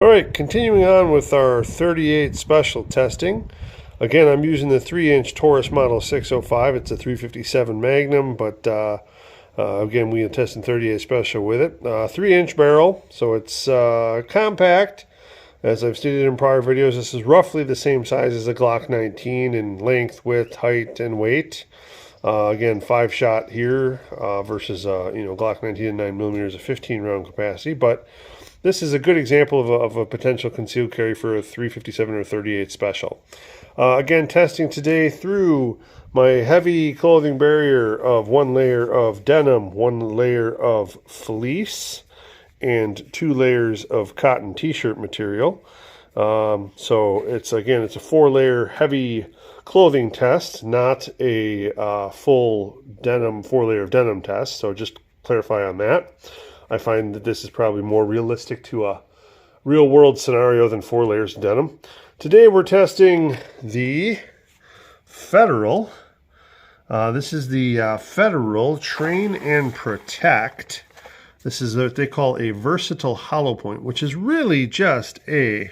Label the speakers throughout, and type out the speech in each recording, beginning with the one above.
Speaker 1: All right, continuing on with our 38 special testing. Again, I'm using the 3-inch Taurus Model 605. It's a 357 Magnum, but again, we are testing 38 special with it. 3-inch barrel, so it's compact. As I've stated in prior videos, this is roughly the same size as a Glock 19 in length, width, height, and weight. Again, 5-shot here versus Glock 19 and 9mm is a 15-round capacity, but this is a good example of a potential concealed carry for a 357 or 38 special. Again, testing today through my heavy clothing barrier of 1 layer of denim, 1 layer of fleece, and 2 layers of cotton t-shirt material. So it's a 4-layer heavy clothing test, not a full denim 4-layer of denim test. So just clarify on that. I find that this is probably more realistic to a real world scenario than 4 layers of denim. Today we're testing the Federal. This is the Federal Train and Protect. This is what they call a versatile hollow point, which is really just a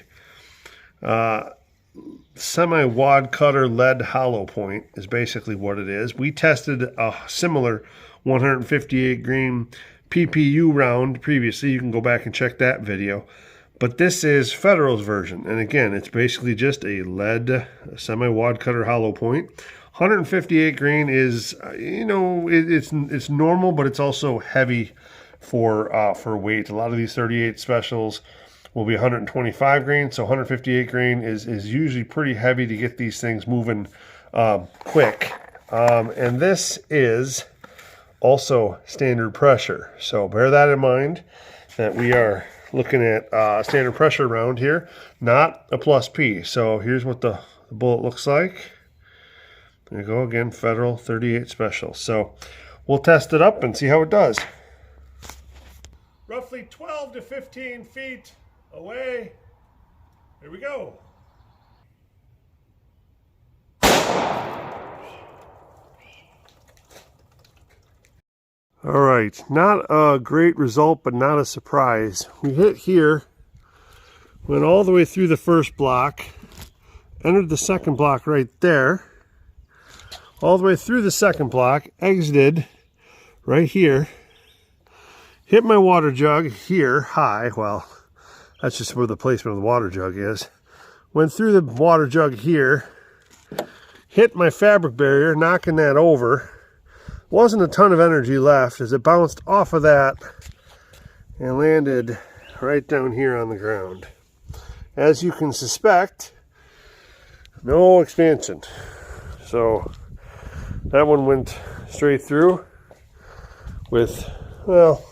Speaker 1: semi-wad cutter lead hollow point is basically what it is. We tested a similar 158 grain PPU round previously. You can go back and check that video. But this is Federal's version. And again, it's basically just a lead semi-wad cutter hollow point. 158 grain is, it's normal, but it's also heavy for weight. A lot of these 38 specials will be 125 grain, so 158 grain is usually pretty heavy to get these things moving quick. And this is also standard pressure, so bear that in mind that we are looking at standard pressure round here, not a plus P. So here's what the bullet looks like. There you go again, Federal 38 special. So we'll test it up and see how it does. Roughly 12 to 15 feet away. Here we go. All right, not a great result, but not a surprise. We hit here, went all the way through the first block, entered the second block right there, all the way through the second block, exited right here, hit my water jug here, high, well, that's just where the placement of the water jug is, went through the water jug here, hit my fabric barrier, knocking that over. Wasn't a ton of energy left as it bounced off of that and landed right down here on the ground. As you can suspect, no expansion. So that one went straight through with, well,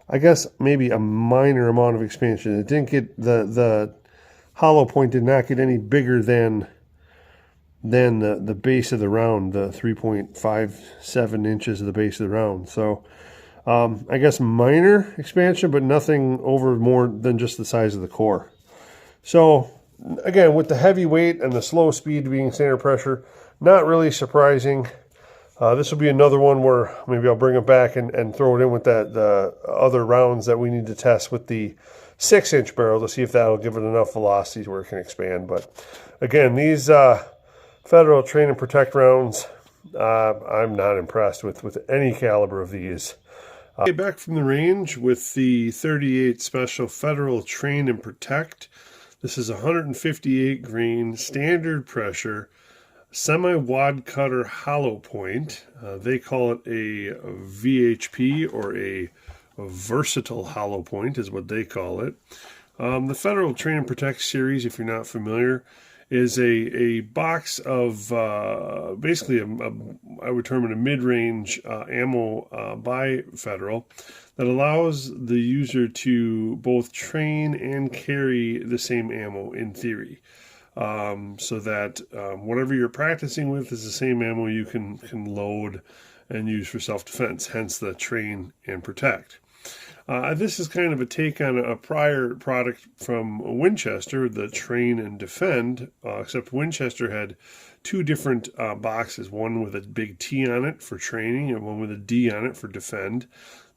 Speaker 1: I guess maybe a minor amount of expansion. It didn't get, the hollow point did not get any bigger than the base of the round, the 3.57 inches of the base of the round. So I guess minor expansion, but nothing over more than just the size of the core. So again, with the heavy weight and the slow speed being standard pressure, not really surprising. This will be another one where maybe I'll bring it back and throw it in with the other rounds that we need to test with the 6-inch barrel to see if that'll give it enough velocity where it can expand. But again, these Federal Train and Protect rounds, I'm not impressed with any caliber of these. Back from the range with the 38 special Federal Train and Protect. This is 158 grain standard pressure semi-wad cutter hollow point. They call it a VHP, or a versatile hollow point is what they call it. The Federal Train and Protect series, if you're not familiar, is a box of basically I would term it a mid-range ammo by Federal that allows the user to both train and carry the same ammo in theory, so that whatever you're practicing with is the same ammo you can load and use for self-defense, hence the Train and Protect. This is kind of a take on a prior product from Winchester, the Train and Defend, except Winchester had 2 different boxes, one with a big T on it for training and one with a D on it for defend.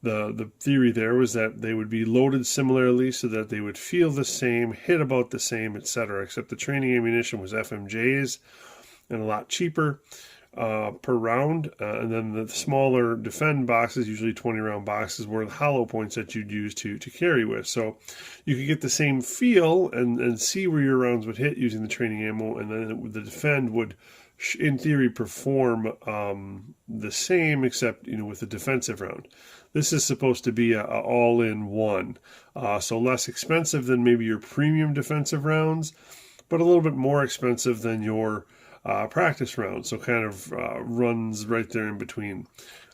Speaker 1: The theory there was that they would be loaded similarly so that they would feel the same, hit about the same, etc. Except the training ammunition was FMJs and a lot cheaper per round. And then the smaller defend boxes, usually 20-round boxes, were the hollow points that you'd use to carry with. So you could get the same feel and see where your rounds would hit using the training ammo, and then the defend would, in theory, perform the same, except with a defensive round. This is supposed to be a all-in-one, so less expensive than maybe your premium defensive rounds, but a little bit more expensive than your practice rounds. So kind of runs right there in between.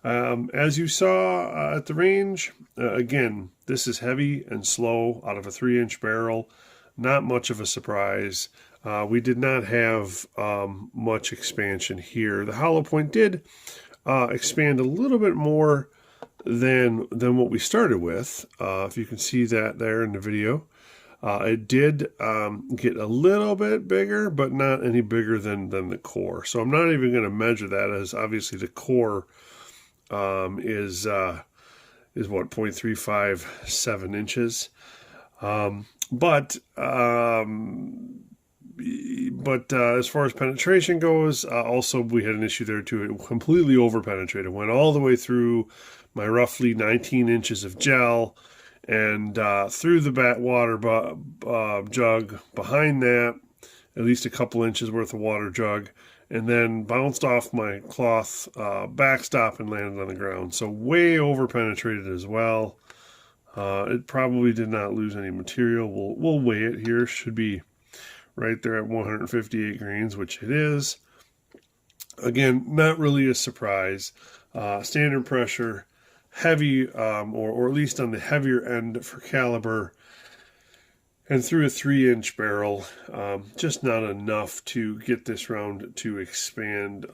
Speaker 1: As you saw at the range, again, this is heavy and slow out of a 3-inch barrel. Not much of a surprise. We did not have much expansion here. The hollow point did expand a little bit more than what we started with. If you can see that there in the video, it did get a little bit bigger, but not any bigger than the core. So I'm not even going to measure that, as obviously the core is what, 0.357 inches. But as far as penetration goes, also we had an issue there too. It completely over penetrated, went all the way through my roughly 19 inches of gel, and through the water jug behind that, at least a couple inches worth of water jug, and then bounced off my cloth backstop and landed on the ground. So way over penetrated as well. It probably did not lose any material. We'll weigh it here. Should be right there at 158 grains, which it is. Again, not really a surprise. Standard pressure, heavy, or at least on the heavier end for caliber, and through a 3-inch barrel, just not enough to get this round to expand.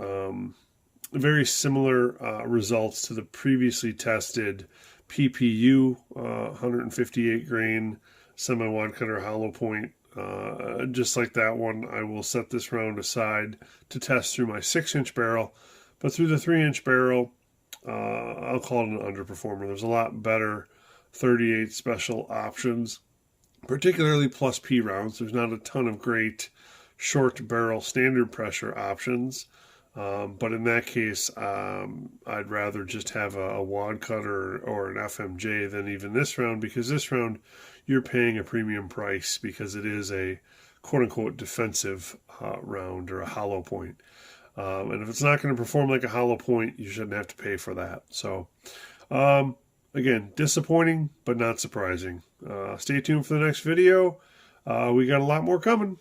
Speaker 1: Very similar results to the previously tested PPU 158 grain semi-wide cutter hollow point. Just like that one, I will set this round aside to test through my 6-inch barrel, but through the 3-inch barrel, I'll call it an underperformer. There's a lot better 38 special options, particularly plus P rounds. There's not a ton of great short barrel standard pressure options, but in that case, I'd rather just have a wad cutter or an FMJ than even this round, because this round you're paying a premium price because it is a quote-unquote defensive round, or a hollow point. And if it's not going to perform like a hollow point, you shouldn't have to pay for that. So, again, disappointing, but not surprising. Stay tuned for the next video. We got a lot more coming.